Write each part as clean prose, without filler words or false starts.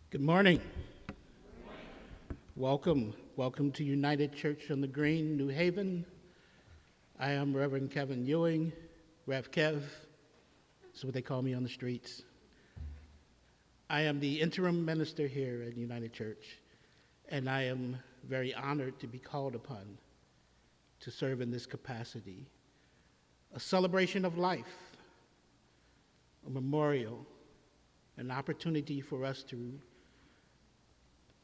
Good morning. Welcome. Welcome to United Church on the Green, New Haven. I am Reverend Kevin Ewing, Rev Kev. That's what they call me on the streets. I am the interim minister here at United Church, and I am very honored to be called upon to serve in this capacity. A celebration of life, a memorial, an opportunity for us to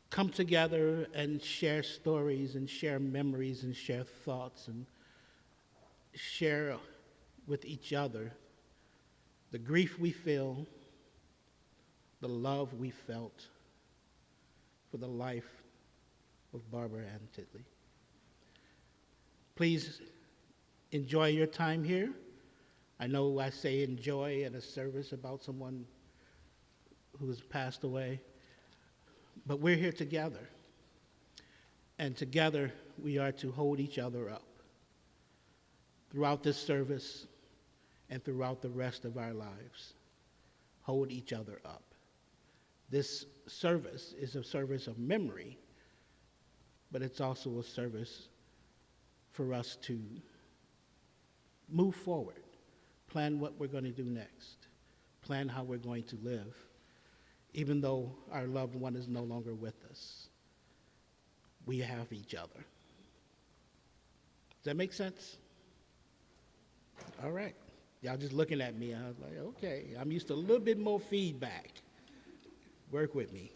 come together and share stories and share memories and share thoughts and share with each other the grief we feel, the love we felt for the life of Barbara Ann Titley. Please enjoy your time here. I know I say enjoy at a service about someone who has passed away, but we're here together, and together we are to hold each other up throughout this service and throughout the rest of our lives. Hold each other up. This service is a service of memory, but it's also a service for us to move forward, plan what we're going to do next, plan how we're going to live, even though our loved one is no longer with us. We have each other. Does that make sense? All right. Y'all just looking at me. I was like, okay, I'm used to a little bit more feedback. Work with me.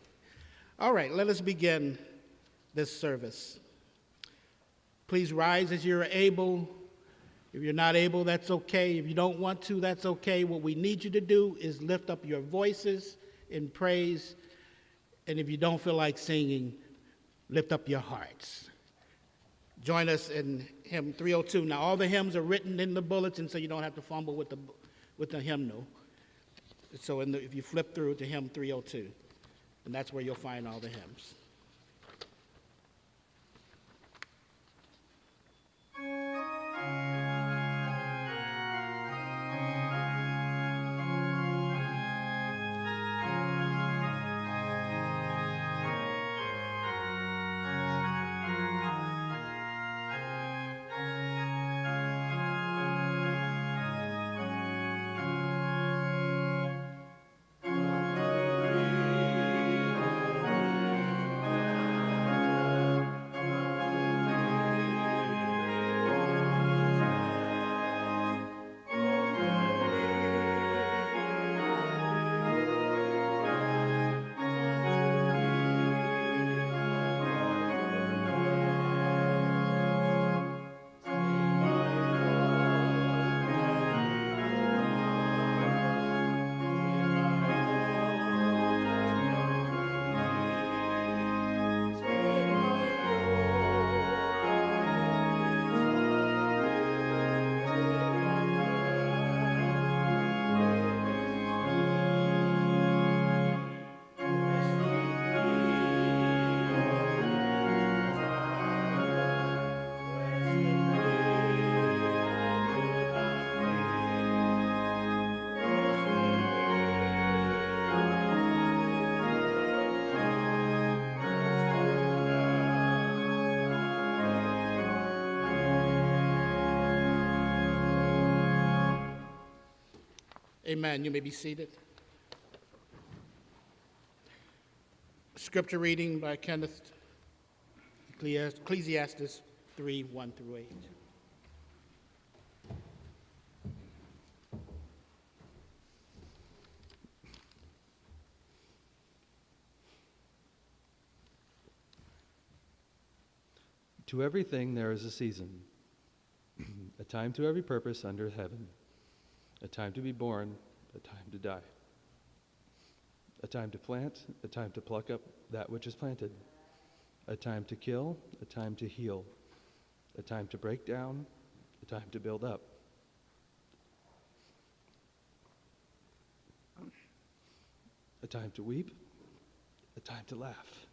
All right, let us begin this service. Please rise as you're able. If you're not able, that's okay. If you don't want to, that's okay. What we need you to do is lift up your voices in praise, and if you don't feel like singing, lift up your hearts. Join us in hymn 302. Now, all the hymns are written in the bulletin, so you don't have to fumble with the hymnal. So if you flip through to hymn 302, and that's where you'll find all the hymns. Amen. You may be seated. Scripture reading by Kenneth, Ecclesiastes 3, 1 through 8. To everything there is a season, a time to every purpose under heaven, a time to be born, a time to die, a time to plant, a time to pluck up that which is planted, a time to kill, a time to heal, a time to break down, a time to build up, a time to weep, a time to laugh,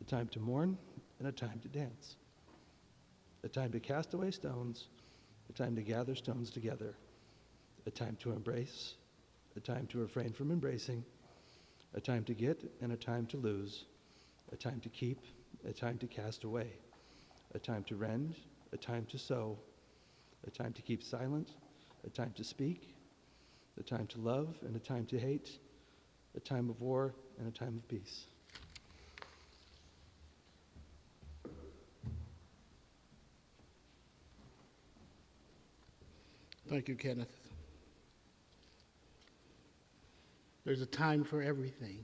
a time to mourn, and a time to dance, a time to cast away stones, a time to gather stones together, a time to embrace, a time to refrain from embracing, a time to get and a time to lose, a time to keep, a time to cast away, a time to rend, a time to sow, a time to keep silent, a time to speak, a time to love and a time to hate, a time of war and a time of peace. Thank you, Kenneth. There's a time for everything.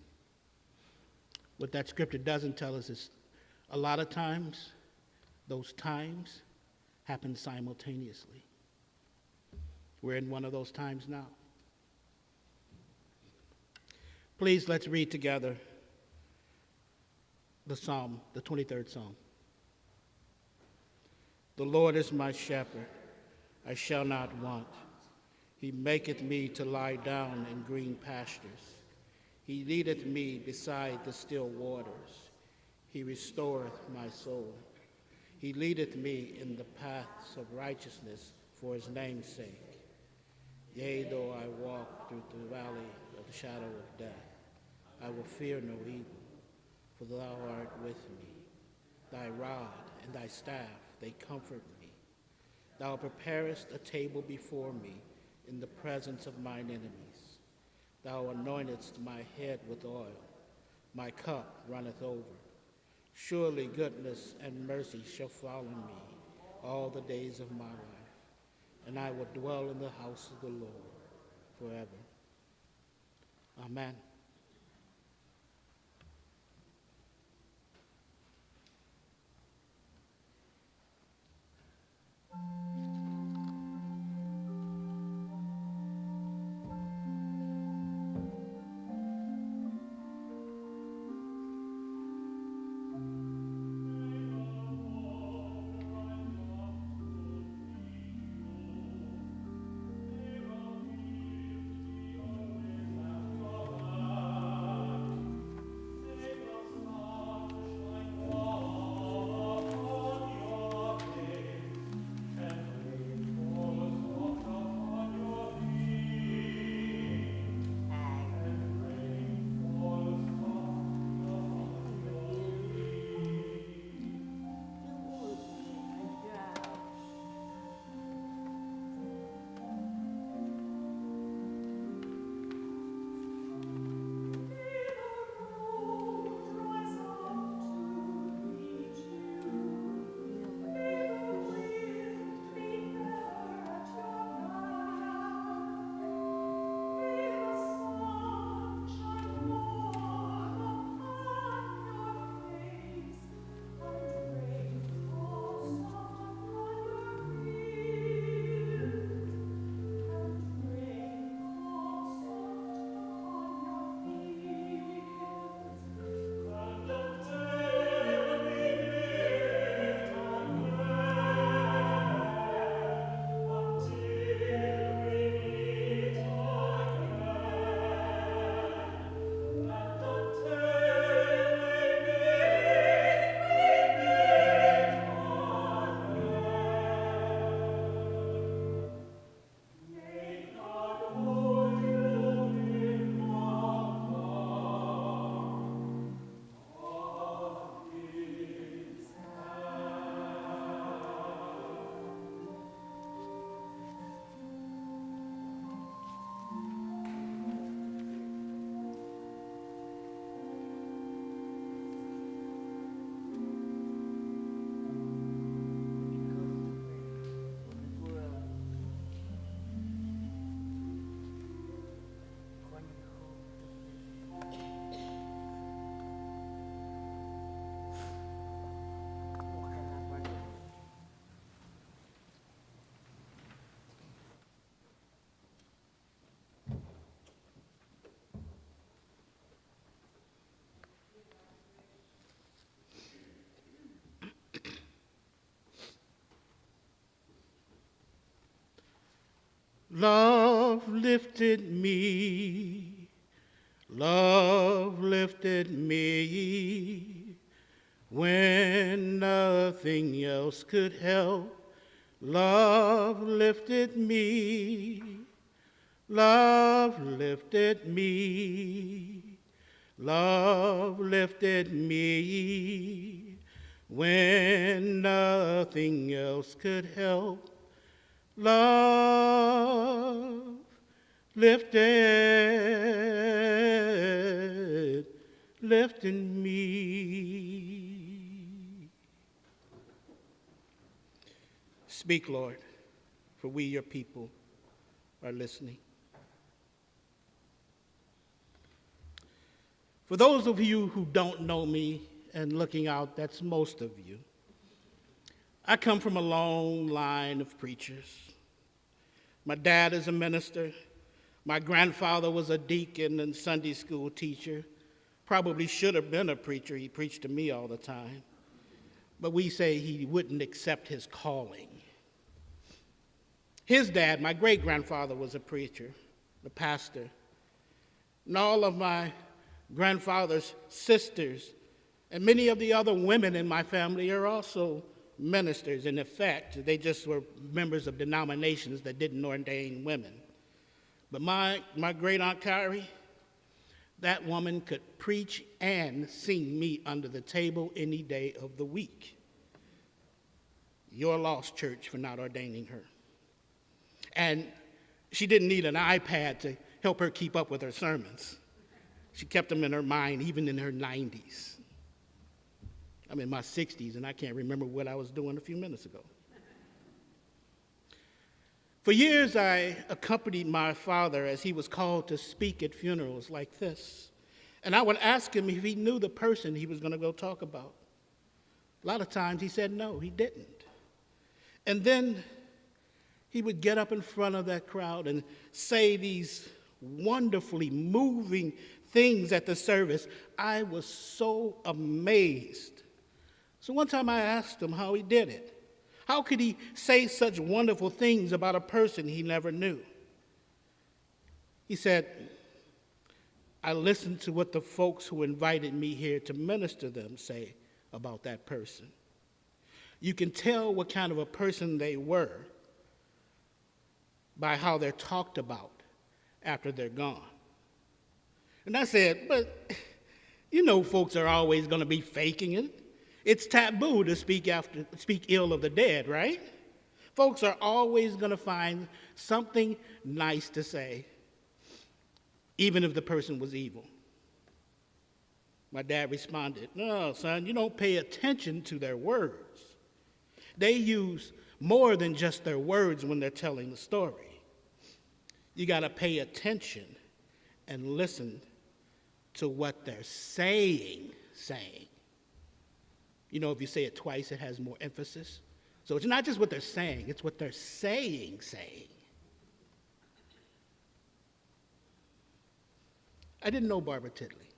What that scripture doesn't tell us is a lot of times, those times happen simultaneously. We're in one of those times now. Please, let's read together the Psalm, the 23rd Psalm. The Lord is my shepherd, I shall not want. He maketh me to lie down in green pastures. He leadeth me beside the still waters. He restoreth my soul. He leadeth me in the paths of righteousness for his name's sake. Yea, though I walk through the valley of the shadow of death, I will fear no evil, for thou art with me. Thy rod and thy staff, they comfort me. Thou preparest a table before me in the presence of mine enemies. Thou anointest my head with oil. My cup runneth over. Surely goodness and mercy shall follow me all the days of my life, and I will dwell in the house of the Lord forever. Amen. Love lifted me, love lifted me, when nothing else could help. Love lifted me, love lifted me, Love lifted me when nothing else could help. Love lifted me. Speak, Lord, for we, your people, are listening. For those of you who don't know me and looking out, that's most of you. I come from a long line of preachers. My dad is a minister. My grandfather was a deacon and Sunday school teacher. Probably should have been a preacher. He preached to me all the time. But we say he wouldn't accept his calling. His dad, my great-grandfather, was a preacher, a pastor. And all of my grandfather's sisters and many of the other women in my family are also ministers. In effect, they just were members of denominations that didn't ordain women. But my great-aunt Carrie, that woman could preach and sing me under the table any day of the week. You're lost, church, for not ordaining her. And she didn't need an iPad to help her keep up with her sermons. She kept them in her mind, even in her 90s. I'm in my 60s, and I can't remember what I was doing a few minutes ago. For years, I accompanied my father as he was called to speak at funerals like this. And I would ask him if he knew the person he was going to go talk about. A lot of times he said no, he didn't. And then he would get up in front of that crowd and say these wonderfully moving things at the service. I was so amazed. So one time I asked him how he did it. How could he say such wonderful things about a person he never knew? He said, I listened to what the folks who invited me here to minister them say about that person. You can tell what kind of a person they were by how they're talked about after they're gone. And I said, but you know folks are always going to be faking it. It's taboo to speak ill of the dead, right? Folks are always going to find something nice to say, even if the person was evil. My dad responded, no, son, you don't pay attention to their words. They use more than just their words when they're telling the story. You got to pay attention and listen to what they're saying. You know, if you say it twice, it has more emphasis. So it's not just what they're saying, it's what they're saying. I didn't know Barbara Titley.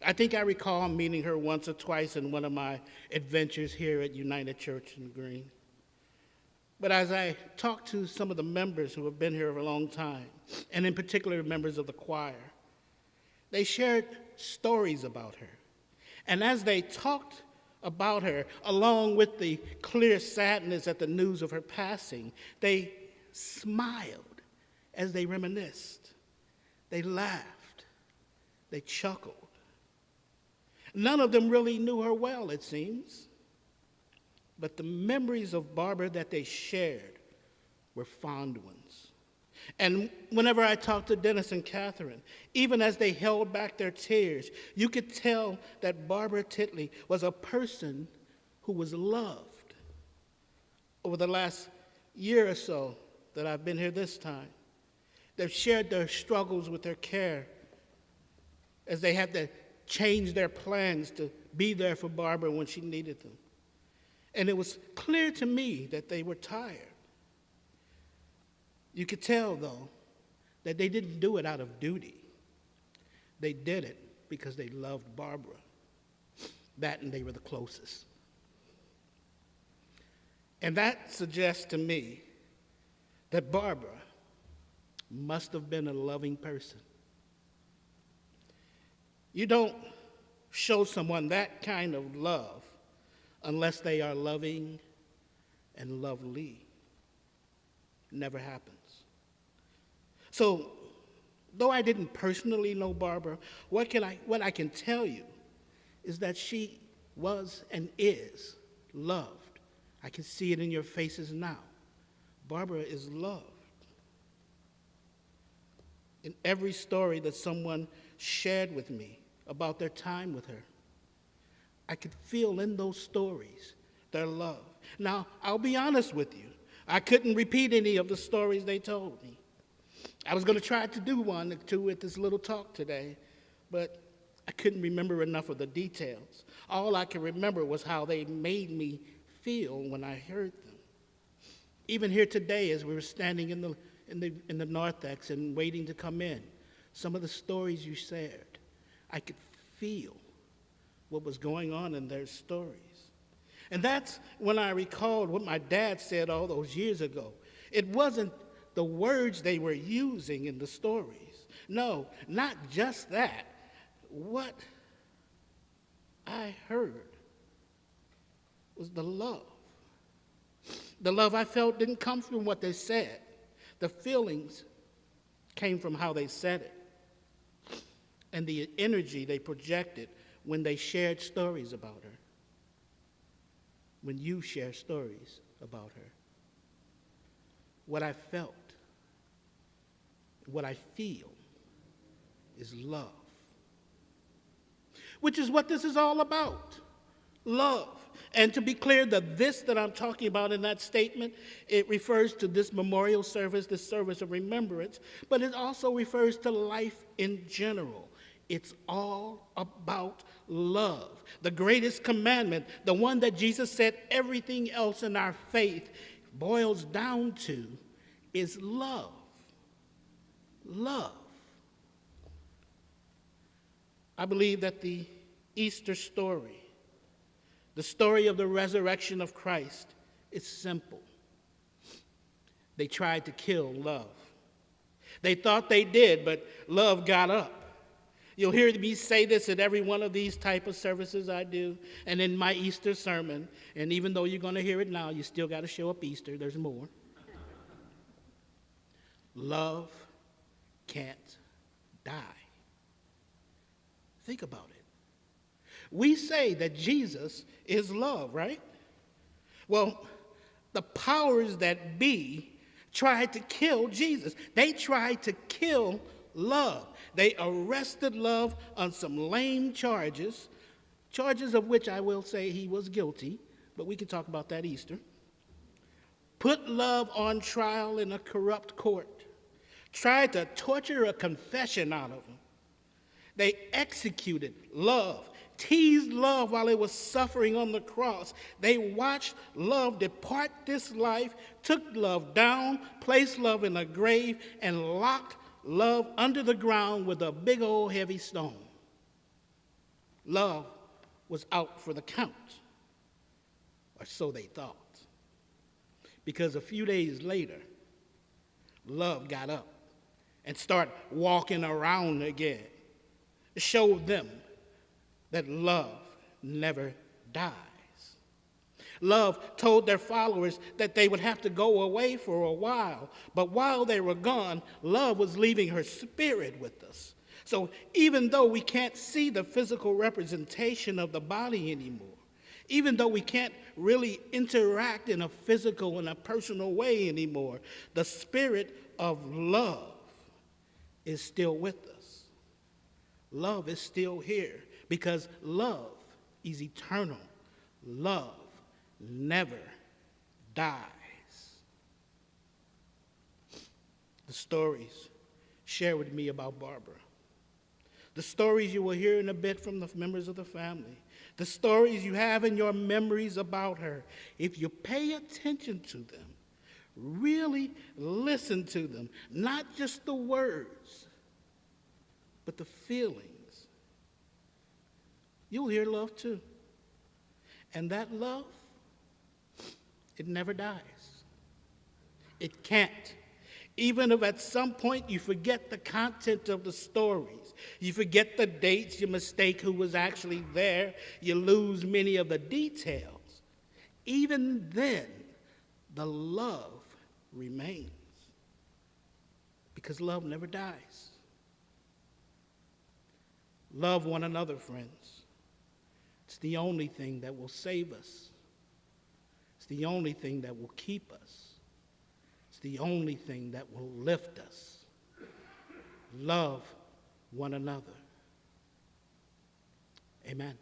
I think I recall meeting her once or twice in one of my adventures here at United Church in Green. But as I talked to some of the members who have been here for a long time, and in particular members of the choir, they shared stories about her. And as they talked about her, along with the clear sadness at the news of her passing, they smiled as they reminisced. They laughed. They chuckled. None of them really knew her well, it seems. But the memories of Barbara that they shared were fond ones. And whenever I talked to Dennis and Catherine, even as they held back their tears, you could tell that Barbara Titley was a person who was loved. Over the last year or so that I've been here this time, they've shared their struggles with their care as they had to change their plans to be there for Barbara when she needed them. And it was clear to me that they were tired. You could tell, though, that they didn't do it out of duty. They did it because they loved Barbara. That and they were the closest. And that suggests to me that Barbara must have been a loving person. You don't show someone that kind of love unless they are loving and lovely. It never happens. So Though I didn't personally know Barbara, what I can tell you is that she was and is loved. I can see it in your faces now. Barbara is loved. In every story that someone shared with me about their time with her, I could feel in those stories their love. Now, I'll be honest with you. I couldn't repeat any of the stories they told me. I was going to try to do one or two at this little talk today, but I couldn't remember enough of the details. All I could remember was how they made me feel when I heard them. Even here today, as we were standing in the narthex and waiting to come in, some of the stories you shared, I could feel what was going on in their stories. And that's when I recalled what my dad said all those years ago. It wasn't the words they were using in the stories. No, not just that. What I heard was the love. The love I felt didn't come from what they said. The feelings came from how they said it and the energy they projected when they shared stories about her. When you share stories about her. What I felt, what I feel is love. Which is what this is all about, love. And to be clear, this that I'm talking about in that statement, it refers to this memorial service, this service of remembrance, but it also refers to life in general. It's all about love. The greatest commandment, the one that Jesus said everything else in our faith boils down to, is love. Love. I believe that the Easter story, the story of the resurrection of Christ, is simple. They tried to kill love. They thought they did, but love got up. You'll hear me say this at every one of these type of services I do, and in my Easter sermon, and even though you're going to hear it now, you still got to show up Easter. There's more. Love can't die. Think about it. We say that Jesus is love, right? Well, the powers that be tried to kill Jesus. They tried to kill love. They arrested love on some lame charges of which I will say he was guilty, but we can talk about that Easter. Put love on trial in a corrupt court. Tried to torture a confession out of him. They executed love, teased love while it was suffering on the cross. They watched love depart this life, took love down, placed love in a grave, and locked love under the ground with a big old heavy stone. Love was out for the count, or so they thought. Because a few days later, love got up and started walking around again. It showed them that love never dies. Love told their followers that they would have to go away for a while, but while they were gone, love was leaving her spirit with us. So even though we can't see the physical representation of the body anymore, even though we can't really interact in a physical and a personal way anymore, the spirit of love is still with us. Love is still here because love is eternal. Love never dies. The stories share with me about Barbara. The stories you will hear in a bit from the members of the family. The stories you have in your memories about her. If you pay attention to them, really listen to them, not just the words, but the feelings, you'll hear love too. And that love, it never dies. It can't. Even if at some point you forget the content of the stories, you forget the dates, you mistake who was actually there, you lose many of the details, even then, the love remains. Because love never dies. Love one another, friends. It's the only thing that will save us. It's the only thing that will keep us. It's the only thing that will lift us. Love one another. Amen.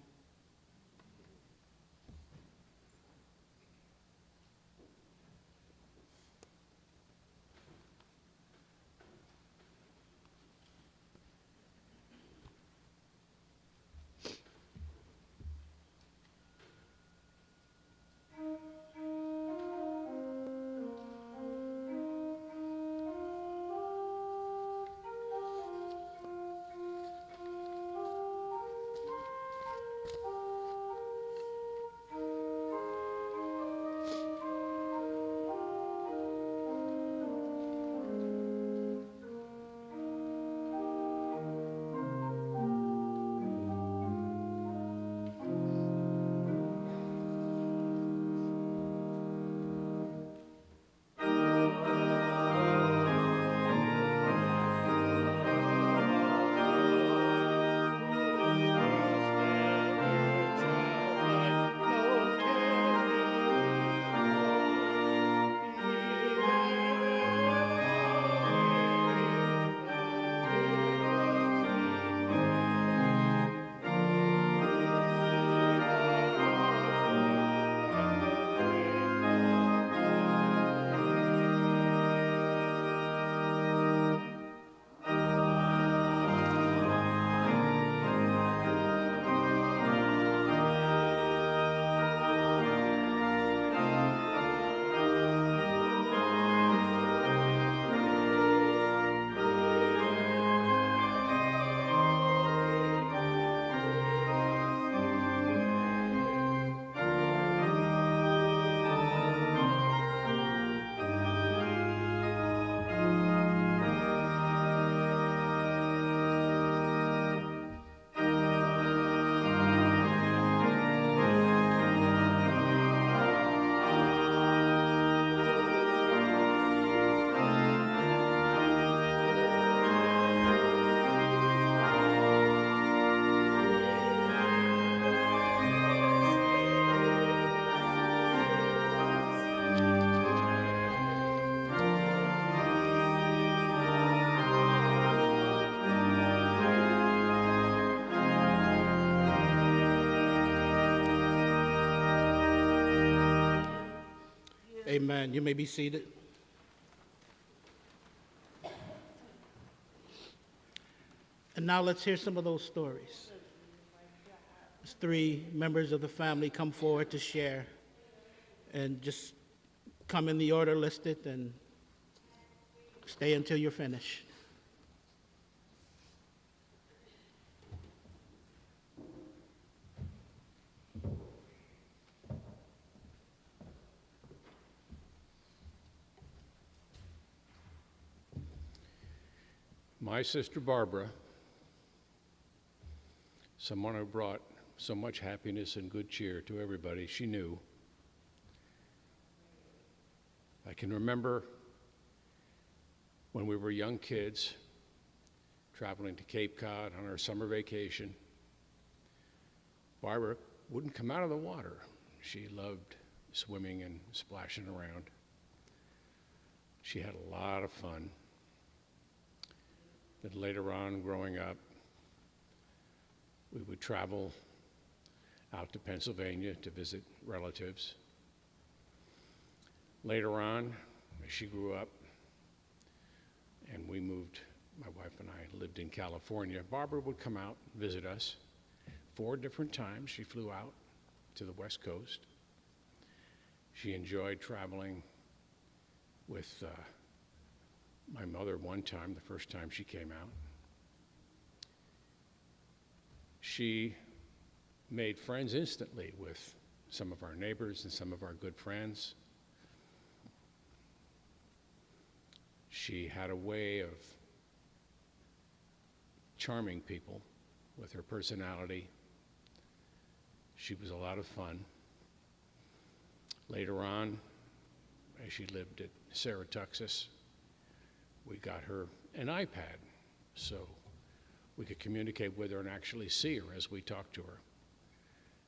Amen. You may be seated. And now let's hear some of those stories. As three members of the family come forward to share, and just come in the order listed and stay until you're finished. My sister Barbara, someone who brought so much happiness and good cheer to everybody she knew. I can remember when we were young kids traveling to Cape Cod on our summer vacation. Barbara wouldn't come out of the water. She loved swimming and splashing around. She had a lot of fun. Then later on, growing up, we would travel out to Pennsylvania to visit relatives. Later on, as she grew up and we moved, my wife and I lived in California, Barbara would come out and visit us. 4 different times she flew out to the West Coast. She enjoyed traveling with my mother one time, the first time she came out. She made friends instantly with some of our neighbors and some of our good friends. She had a way of charming people with her personality. She was a lot of fun. Later on, as she lived at Saratoga, we got her an iPad. So we could communicate with her and actually see her as we talked to her.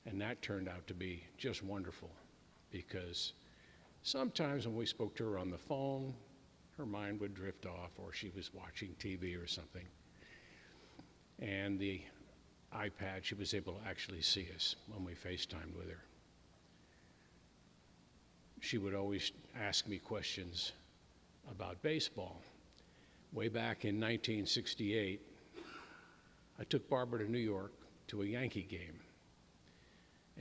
And that turned out to be just wonderful, because sometimes when we spoke to her on the phone, her mind would drift off, or she was watching TV or something. And the iPad, she was able to actually see us when we FaceTimed with her. She would always ask me questions about baseball. Way back in 1968, I took Barbara to New York to a Yankee game.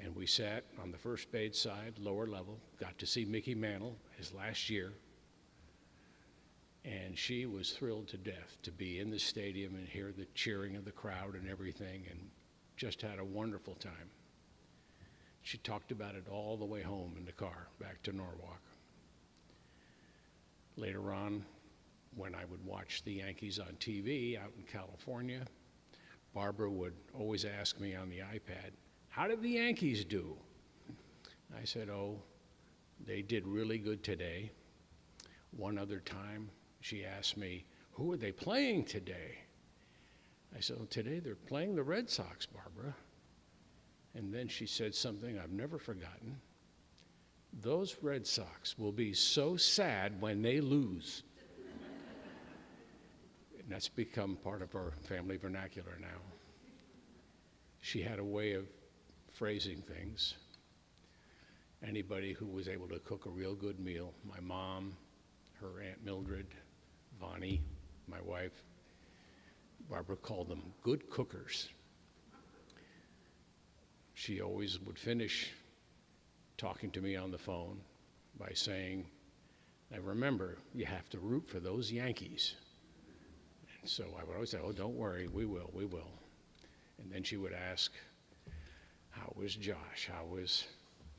And we sat on the first base side, lower level, got to see Mickey Mantle his last year. And she was thrilled to death to be in the stadium and hear the cheering of the crowd and everything, and just had a wonderful time. She talked about it all the way home in the car back to Norwalk. Later on, when I would watch the Yankees on TV out in California, Barbara would always ask me on the iPad, "How did the Yankees do?" I said, "Oh, they did really good today." One other time, she asked me, "Who are they playing today?" I said, "Well, today they're playing the Red Sox, Barbara." And then she said something I've never forgotten. "Those Red Sox will be so sad when they lose." And that's become part of our family vernacular now. She had a way of phrasing things. Anybody who was able to cook a real good meal, my mom, her Aunt Mildred, Vonnie, my wife, Barbara called them good cookers. She always would finish talking to me on the phone by saying, "Now remember, you have to root for those Yankees." And so I would always say, "Oh, don't worry, we will, we will." And then she would ask, "How was Josh? How was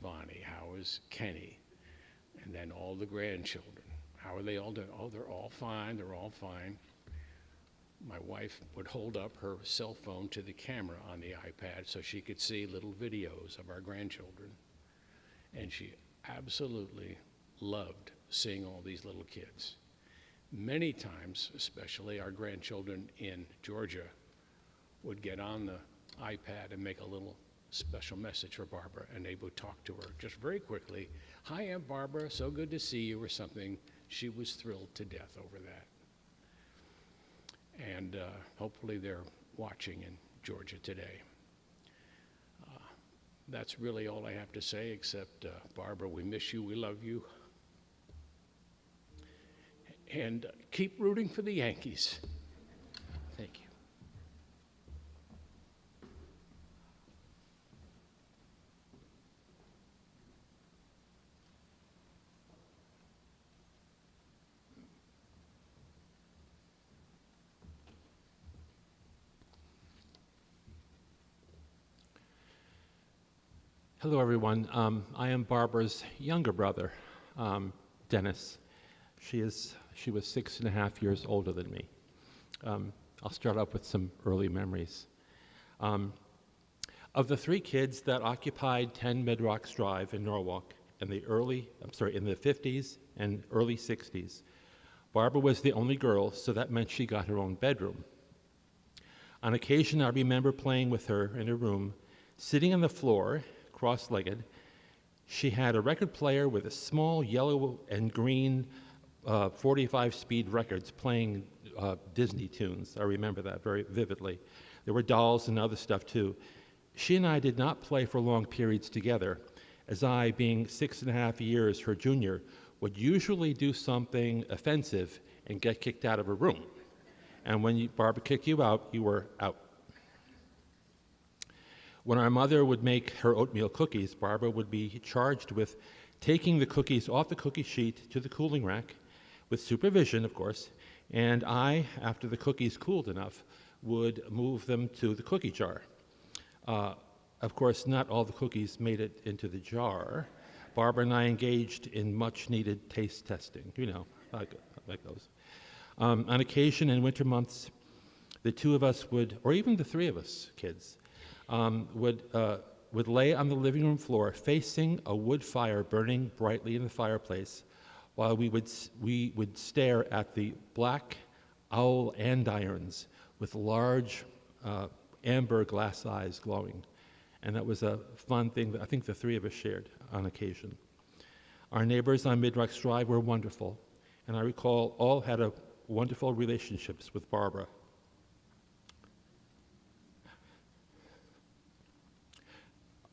Vonnie? How was Kenny?" And then all the grandchildren. "How are they all doing?" "Oh, they're all fine, they're all fine." My wife would hold up her cell phone to the camera on the iPad so she could see little videos of our grandchildren. And she absolutely loved seeing all these little kids. Many times, especially our grandchildren in Georgia, would get on the iPad and make a little special message for Barbara, and they would talk to her just very quickly. "Hi, Aunt Barbara, so good to see you," or something. She was thrilled to death over that. And hopefully they're watching in Georgia today. That's really all I have to say, except, Barbara, we miss you, we love you. And keep rooting for the Yankees. Thank you. Hello, everyone. I am Barbara's younger brother, Dennis. She was 6.5 years older than me. I'll start off with some early memories. Of the 3 kids that occupied 10 Midrocks Drive in Norwalk in the 50s and early 60s, Barbara was the only girl, so that meant she got her own bedroom. On occasion, I remember playing with her in her room, sitting on the floor, cross-legged. She had a record player with a small yellow and green 45-speed records playing Disney tunes. I remember that very vividly. There were dolls and other stuff too. She and I did not play for long periods together, as I, being 6.5 years her junior, would usually do something offensive and get kicked out of her room. And when Barbara kicked you out, you were out. When our mother would make her oatmeal cookies, Barbara would be charged with taking the cookies off the cookie sheet to the cooling rack, with supervision, of course, and I, after the cookies cooled enough, would move them to the cookie jar. Of course, not all the cookies made it into the jar. Barbara and I engaged in much-needed taste testing, like those. On occasion, in winter months, the 2 of us would, or even the 3 of us kids, would lay on the living room floor facing a wood fire burning brightly in the fireplace, while we would stare at the black owl andirons with large amber glass eyes glowing. And that was a fun thing that I think the three of us shared on occasion. Our neighbors on Midrocks Drive were wonderful, and I recall all had wonderful relationships with Barbara.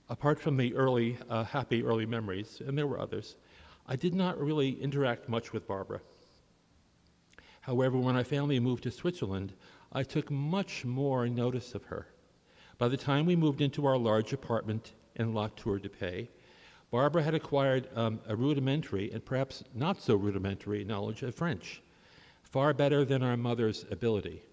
Apart from the happy early memories, and there were others, I did not really interact much with Barbara. However, when our family moved to Switzerland, I took much more notice of her. By the time we moved into our large apartment in La Tour de Paix, Barbara had acquired a rudimentary and perhaps not so rudimentary knowledge of French, far better than our mother's ability.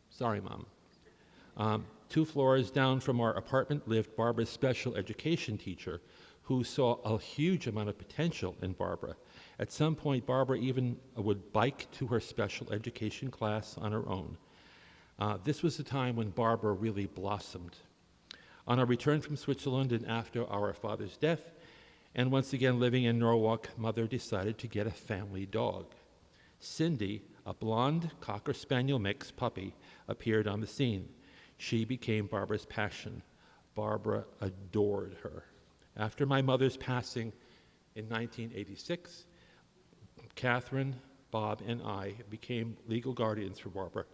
Sorry, Mom. 2 floors down from our apartment lived Barbara's special education teacher, who saw a huge amount of potential in Barbara. At some point, Barbara even would bike to her special education class on her own. This was the time when Barbara really blossomed. On our return from Switzerland and after our father's death, and once again living in Norwalk, Mother decided to get a family dog. Cindy, a blonde Cocker Spaniel mix puppy, appeared on the scene. She became Barbara's passion. Barbara adored her. After my mother's passing in 1986, Catherine, Bob, and I became legal guardians for Barbara.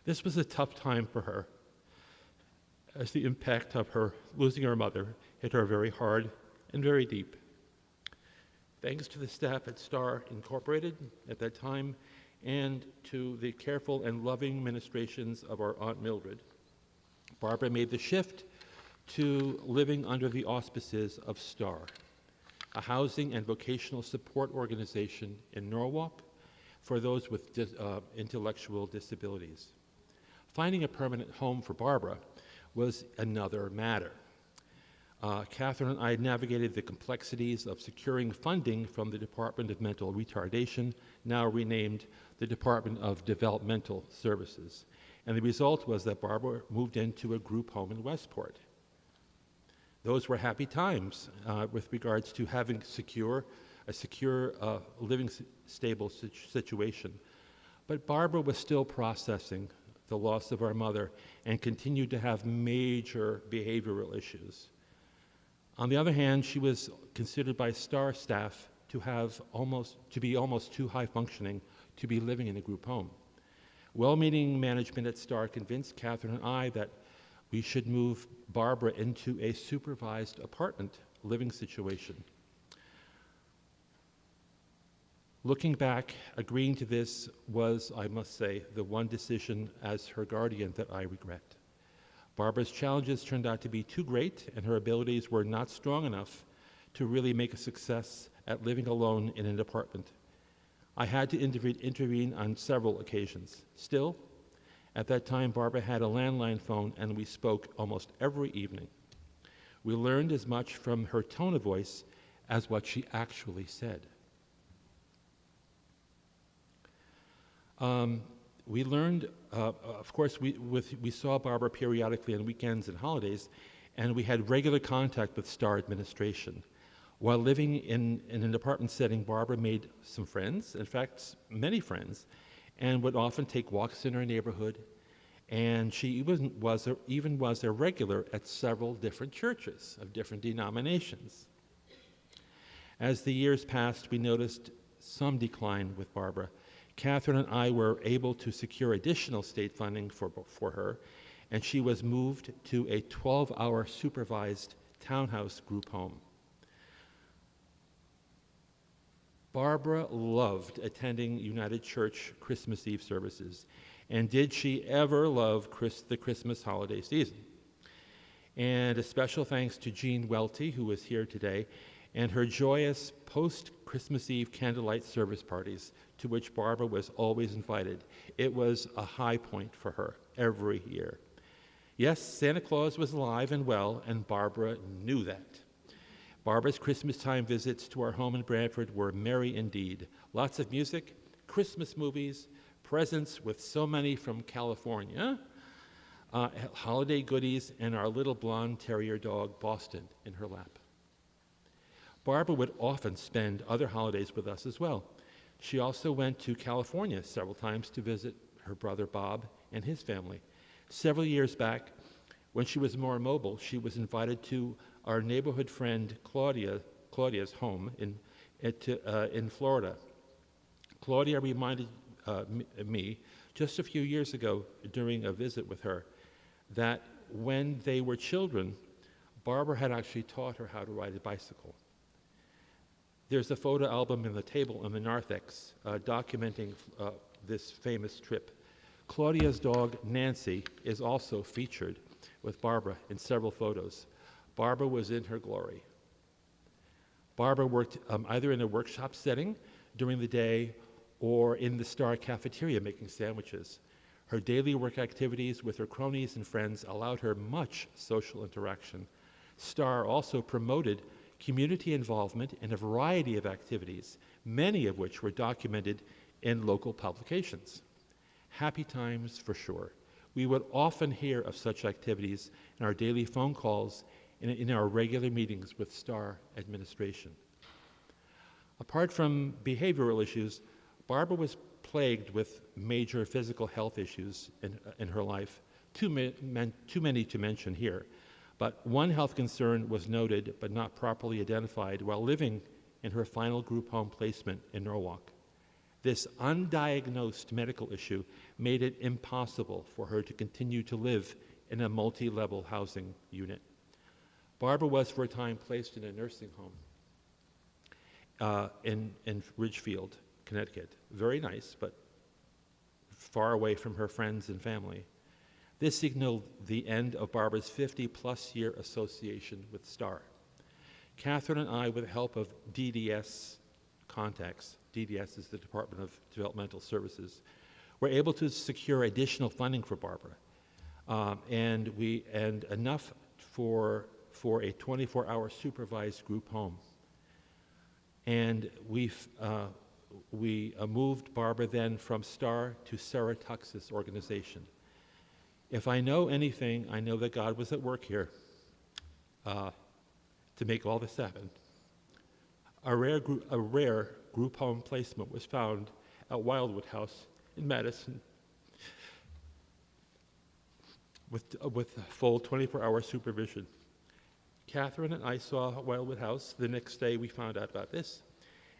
This was a tough time for her, as the impact of her losing her mother hit her very hard and very deep. Thanks to the staff at Star Incorporated at that time, and to the careful and loving ministrations of our Aunt Mildred, Barbara made the shift to living under the auspices of Star, a housing and vocational support organization in Norwalk for those with intellectual disabilities. Finding a permanent home for Barbara was another matter. Catherine and I navigated the complexities of securing funding from the Department of Mental Retardation, now renamed the Department of Developmental Services. And the result was that Barbara moved into a group home in Westport. Those were happy times with regards to having a secure living stable situation. But Barbara was still processing the loss of our mother and continued to have major behavioral issues. On the other hand, she was considered by Star staff to be almost too high functioning to be living in a group home. Well-meaning management at Star convinced Catherine and I that we should move Barbara into a supervised apartment living situation. Looking back, agreeing to this was, I must say, the one decision as her guardian that I regret. Barbara's challenges turned out to be too great, and her abilities were not strong enough to really make a success at living alone in an apartment. I had to intervene on several occasions. Still, at that time, Barbara had a landline phone, and we spoke almost every evening. We learned as much from her tone of voice as what she actually said. We learned, of course, we saw Barbara periodically on weekends and holidays, and we had regular contact with Star administration. While living in an apartment setting, Barbara made some friends, in fact, many friends, and would often take walks in our neighborhood, and she even was a regular at several different churches of different denominations. As the years passed, we noticed some decline with Barbara. Catherine and I were able to secure additional state funding for her, and she was moved to a 12-hour supervised townhouse group home. Barbara loved attending United Church Christmas Eve services, and did she ever love the Christmas holiday season. And a special thanks to Jean Welty, who is here today, and her joyous post-Christmas Eve candlelight service parties, to which Barbara was always invited. It was a high point for her every year. Yes, Santa Claus was alive and well, and Barbara knew that. Barbara's Christmas time visits to our home in Brantford were merry indeed. Lots of music, Christmas movies, presents with so many from California, holiday goodies, and our little blonde terrier dog, Boston, in her lap. Barbara would often spend other holidays with us as well. She also went to California several times to visit her brother Bob and his family. Several years back, when she was more mobile, she was invited to our neighborhood friend Claudia's home in Florida. Claudia reminded me just a few years ago during a visit with her that when they were children, Barbara had actually taught her how to ride a bicycle. There's a photo album in the table in the narthex documenting this famous trip. Claudia's dog, Nancy, is also featured with Barbara in several photos. Barbara was in her glory. Barbara worked either in a workshop setting during the day or in the Star cafeteria making sandwiches. Her daily work activities with her cronies and friends allowed her much social interaction. Star also promoted community involvement in a variety of activities, many of which were documented in local publications. Happy times for sure. We would often hear of such activities in our daily phone calls and in our regular meetings with Star administration. Apart from behavioral issues, Barbara was plagued with major physical health issues in her life, too many to mention here. But one health concern was noted but not properly identified while living in her final group home placement in Norwalk. This undiagnosed medical issue made it impossible for her to continue to live in a multi-level housing unit. Barbara was for a time placed in a nursing home in Ridgefield, Connecticut. Very nice, but far away from her friends and family. This signaled the end of Barbara's 50-plus year association with Star. Catherine and I, with the help of DDS contacts, DDS is the Department of Developmental Services, were able to secure additional funding for Barbara, and enough for a 24-hour supervised group home. And we moved Barbara then from Star to Sarah Tux's organization. If I know anything, I know that God was at work here to make all this happen. A rare group home placement was found at Wildwood House in Madison with full 24-hour supervision. Catherine and I saw Wildwood House. The next day we found out about this.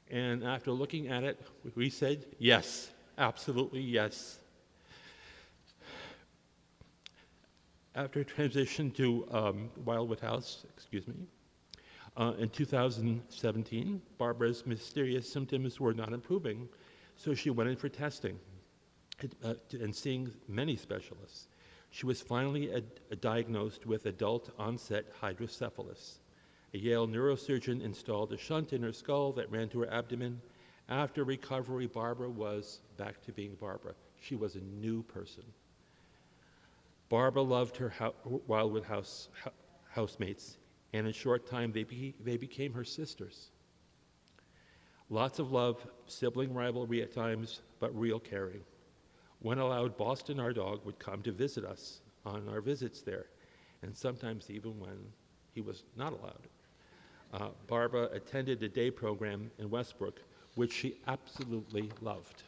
And after looking at it, we said, yes, absolutely yes. After transition to Wildwood House, in 2017, Barbara's mysterious symptoms were not improving, so she went in for testing and seeing many specialists. She was finally diagnosed with adult onset hydrocephalus. A Yale neurosurgeon installed a shunt in her skull that ran to her abdomen. After recovery, Barbara was back to being Barbara. She was a new person. Barbara loved her Wildwood House housemates, and in a short time they became her sisters. Lots of love, sibling rivalry at times, but real caring. When allowed, Boston, our dog, would come to visit us on our visits there, and sometimes even when he was not allowed. Barbara attended a day program in Westbrook, which she absolutely loved.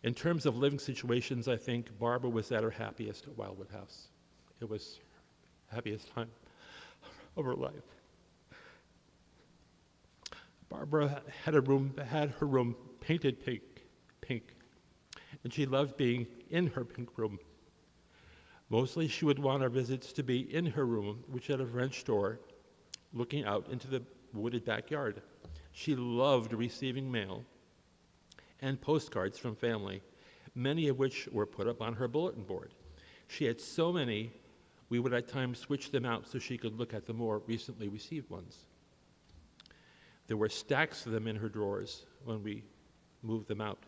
In terms of living situations, I think Barbara was at her happiest at Wildwood House. It was the happiest time of her life. Barbara had her room painted pink, and she loved being in her pink room. Mostly she would want our visits to be in her room, which had a French door looking out into the wooded backyard. She loved receiving mail and postcards from family, many of which were put up on her bulletin board. She had so many, we would at times switch them out so she could look at the more recently received ones. There were stacks of them in her drawers when we moved them out,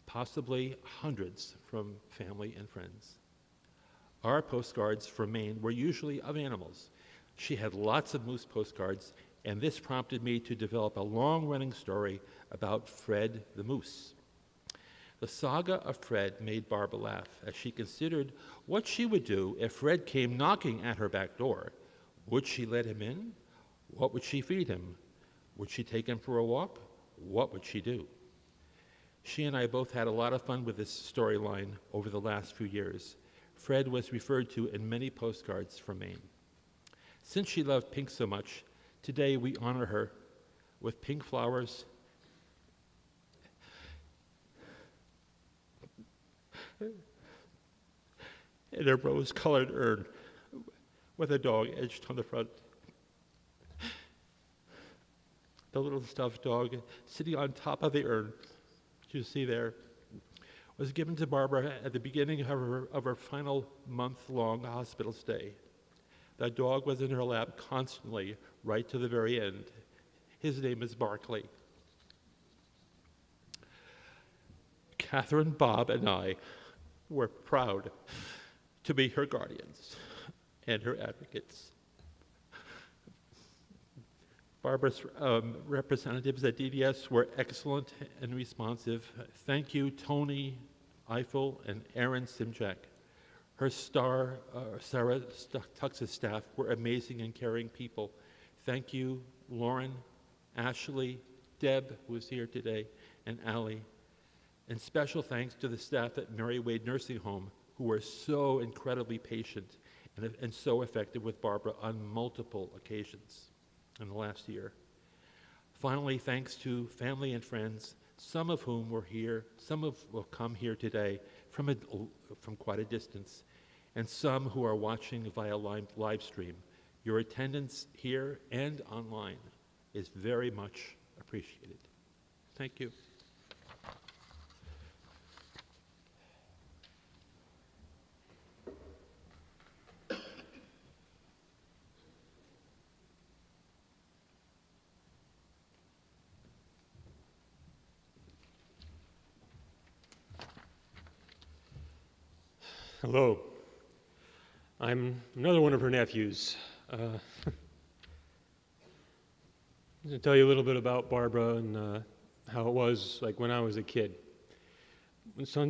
possibly hundreds from family and friends. Our postcards from Maine were usually of animals. She had lots of moose postcards, and this prompted me to develop a long-running story about Fred the moose. The saga of Fred made Barbara laugh as she considered what she would do if Fred came knocking at her back door. Would she let him in? What would she feed him? Would she take him for a walk? What would she do? She and I both had a lot of fun with this storyline over the last few years. Fred was referred to in many postcards from Maine. Since she loved pink so much, today we honor her with pink flowers and a rose-colored urn with a dog etched on the front. The little stuffed dog sitting on top of the urn, you see there, was given to Barbara at the beginning of her final month-long hospital stay. That dog was in her lap constantly, right to the very end. His name is Barkley. Catherine, Bob, and I were proud to be her guardians and her advocates. Barbara's representatives at DDS were excellent and responsive. Thank you, Tony Eiffel and Aaron Simchak. Her Sarah Tux's staff were amazing and caring people. Thank you, Lauren, Ashley, Deb, who is here today, and Allie. And special thanks to the staff at Mary Wade Nursing Home, who were so incredibly patient and so effective with Barbara on multiple occasions in the last year. Finally, thanks to family and friends, some of whom were here, will come here today from quite a distance, and some who are watching via live stream. Your attendance here and online is very much appreciated. Thank you. Hello. I'm another one of her nephews. To tell you a little bit about Barbara and how it was like when I was a kid.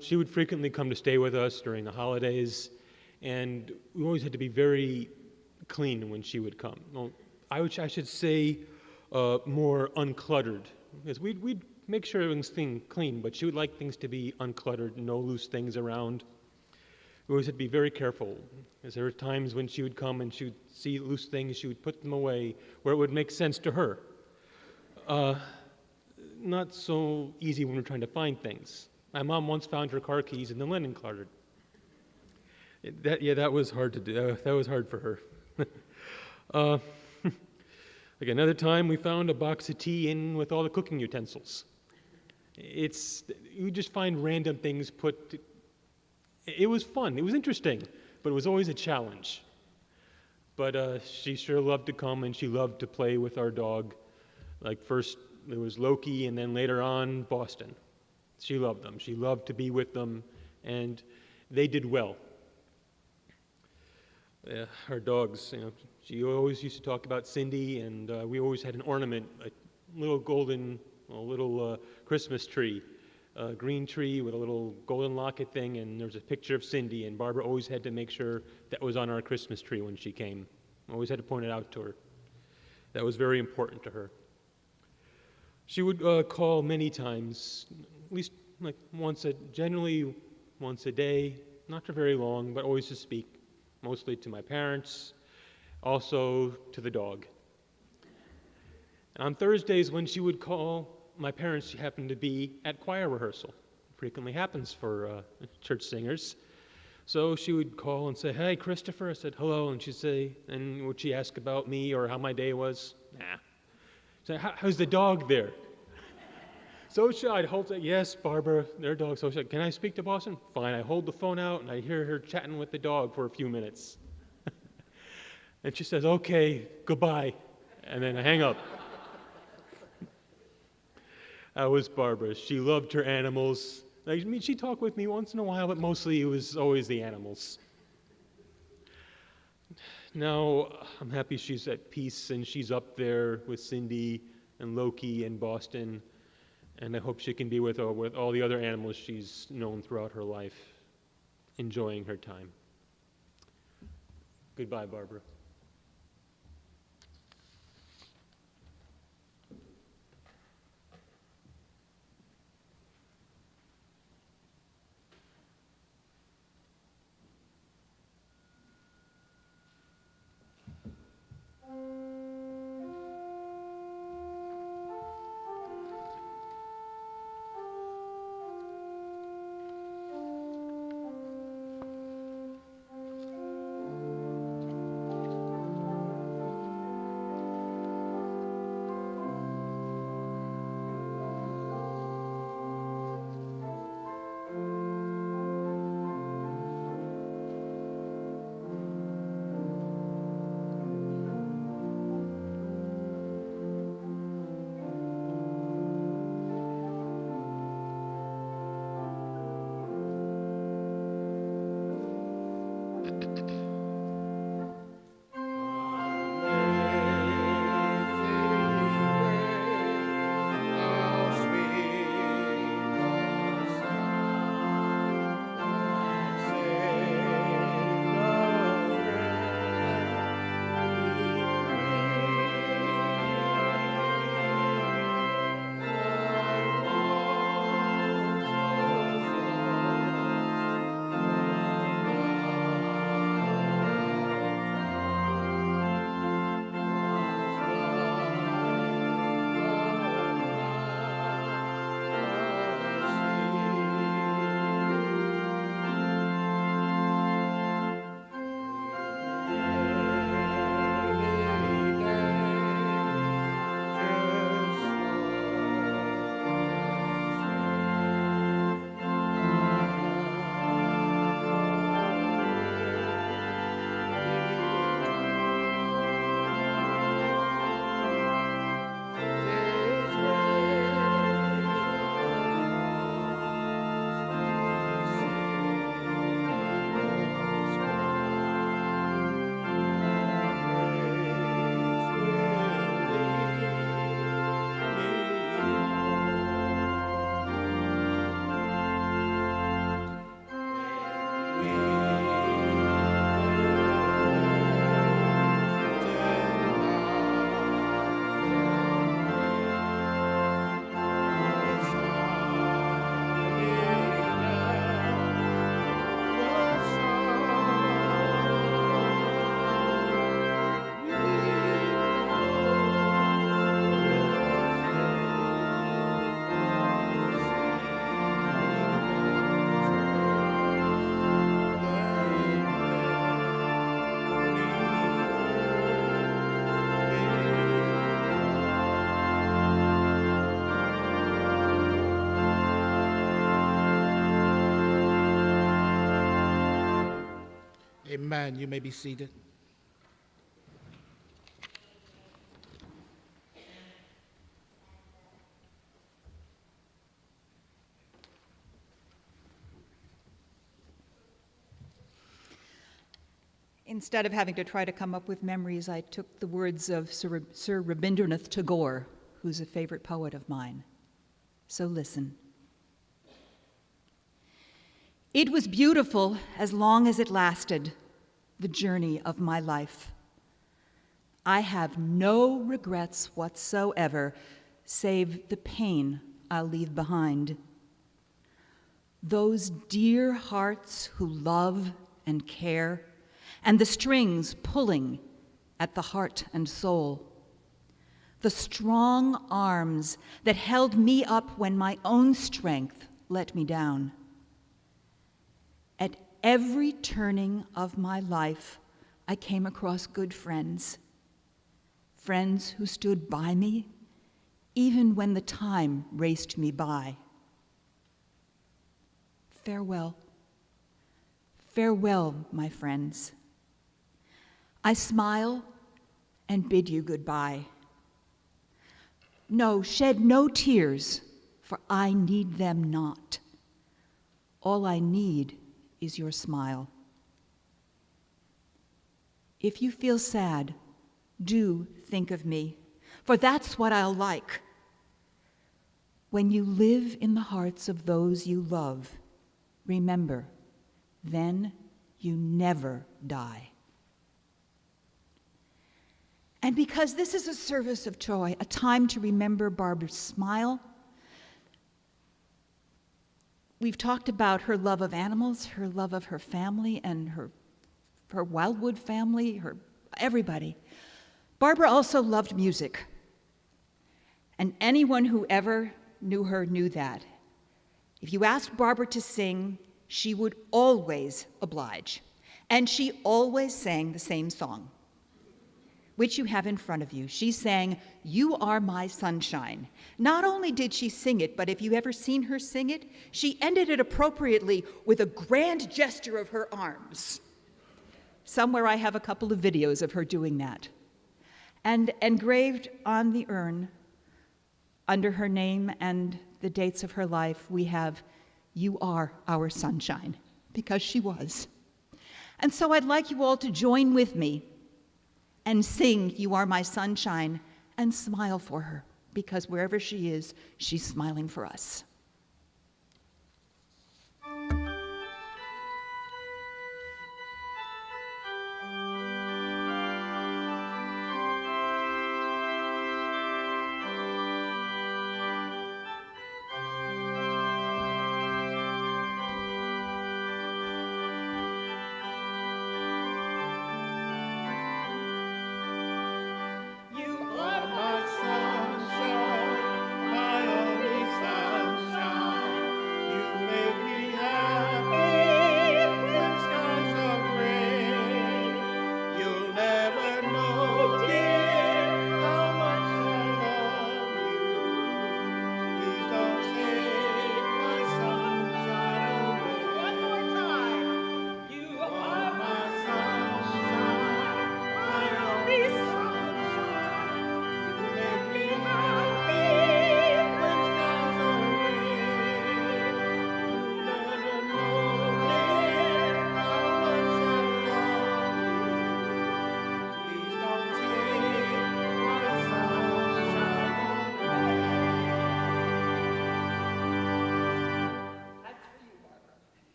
She would frequently come to stay with us during the holidays, and we always had to be very clean when she would come. Well, I should say more uncluttered, because we'd make sure everything's clean, but she would like things to be uncluttered, no loose things around. We always had to be very careful, because there were times when she would come and she would see loose things, she would put them away where it would make sense to her. Not so easy when we're trying to find things. My mom once found her car keys in the linen closet. That was hard to do. That was hard for her. Like another time, we found a box of tea in with all the cooking utensils. You just find random things put. It was fun. It was interesting, but it was always a challenge. But she sure loved to come, and she loved to play with our dog. Like first it was Loki, and then later on Boston. She loved them. She loved to be with them, and they did well. Our dogs, she always used to talk about Cindy, and we always had an ornament, a little golden, Christmas tree. A green tree with a little golden locket thing, and there was a picture of Cindy, and Barbara always had to make sure that was on our Christmas tree when she came. Always had to point it out to her. That was very important to her. She would call many times, at least generally once a day, not for very long, but always to speak, mostly to my parents, also to the dog. And on Thursdays when she would call, my parents happened to be at choir rehearsal. It frequently happens for church singers. So she would call and say, "Hey, Christopher." I said, "Hello." And she'd say, and would she ask about me or how my day was? Nah. She'd say, "How's the dog there?" So I'd hold it. "Yes, Barbara, their dog." So she said, "Can I speak to Boston?" Fine. I hold the phone out and I hear her chatting with the dog for a few minutes. And she says, "Okay, goodbye." And then I hang up. That was Barbara. She loved her animals. She'd talk with me once in a while, but mostly it was always the animals. Now, I'm happy she's at peace and she's up there with Cindy and Loki and Boston, and I hope she can be with all the other animals she's known throughout her life, enjoying her time. Goodbye, Barbara. Amen. You may be seated. Instead of having to try to come up with memories, I took the words of Sir Rabindranath Tagore, who's a favorite poet of mine. So listen. It was beautiful as long as it lasted, the journey of my life. I have no regrets whatsoever, save the pain I'll leave behind. Those dear hearts who love and care, and the strings pulling at the heart and soul. The strong arms that held me up when my own strength let me down. At every turning of my life, I came across good friends. Friends who stood by me, even when the time raced me by. Farewell. Farewell, my friends. I smile and bid you goodbye. No, shed no tears, for I need them not. All I need is your smile. If you feel sad, do think of me, for that's what I'll like. When you live in the hearts of those you love, remember, then you never die. And because this is a service of joy, a time to remember Barbara's smile, we've talked about her love of animals, her love of her family, and her Wildwood family, everybody. Barbara also loved music. And anyone who ever knew her knew that. If you asked Barbara to sing, she would always oblige. And she always sang the same song, which you have in front of you. She sang, "You Are My Sunshine." Not only did she sing it, but if you've ever seen her sing it, she ended it appropriately with a grand gesture of her arms. Somewhere I have a couple of videos of her doing that. And engraved on the urn, under her name and the dates of her life, we have, "You are our sunshine," because she was. And so I'd like you all to join with me and sing "You Are My Sunshine" and smile for her, because wherever she is, she's smiling for us.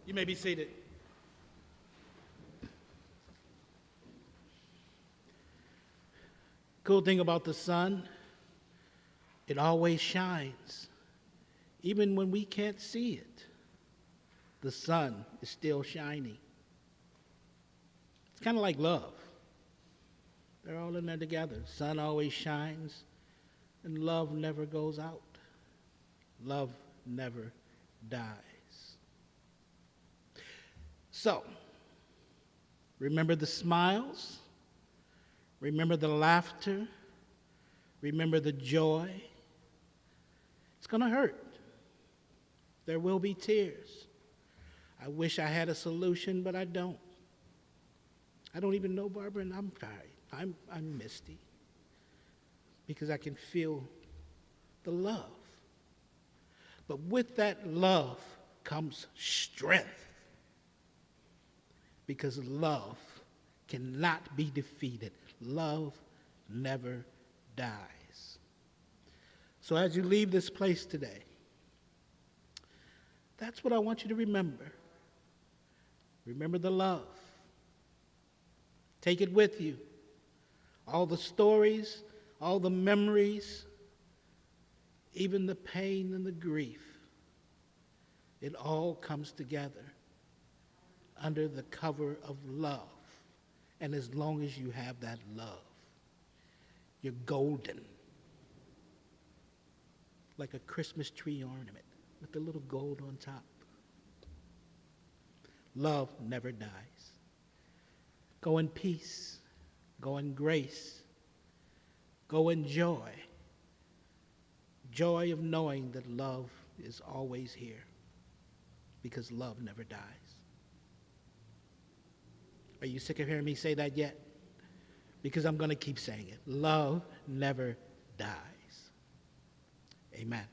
You may be seated. Cool thing about the sun, it always shines. Even when we can't see it, the sun is still shining. It's kind of like love. They're all in there together. Sun always shines, and love never goes out. Love never dies. So, remember the smiles, remember the laughter, remember the joy. It's going to hurt. There will be tears. I wish I had a solution, but I don't. I don't even know Barbara, and I'm tired. I'm misty because I can feel the love. But with that love comes strength, because love cannot be defeated. Love never dies. So as you leave this place today, that's what I want you to remember. Remember the love. Take it with you. All the stories, all the memories, even the pain and the grief, it all comes together under the cover of love. And as long as you have that love, you're golden. Like a Christmas tree ornament with the little gold on top. Love never dies. Go in peace. Go in grace. Go in joy. Joy of knowing that love is always here, because love never dies. Are you sick of hearing me say that yet? Because I'm going to keep saying it. Love never dies. Amen.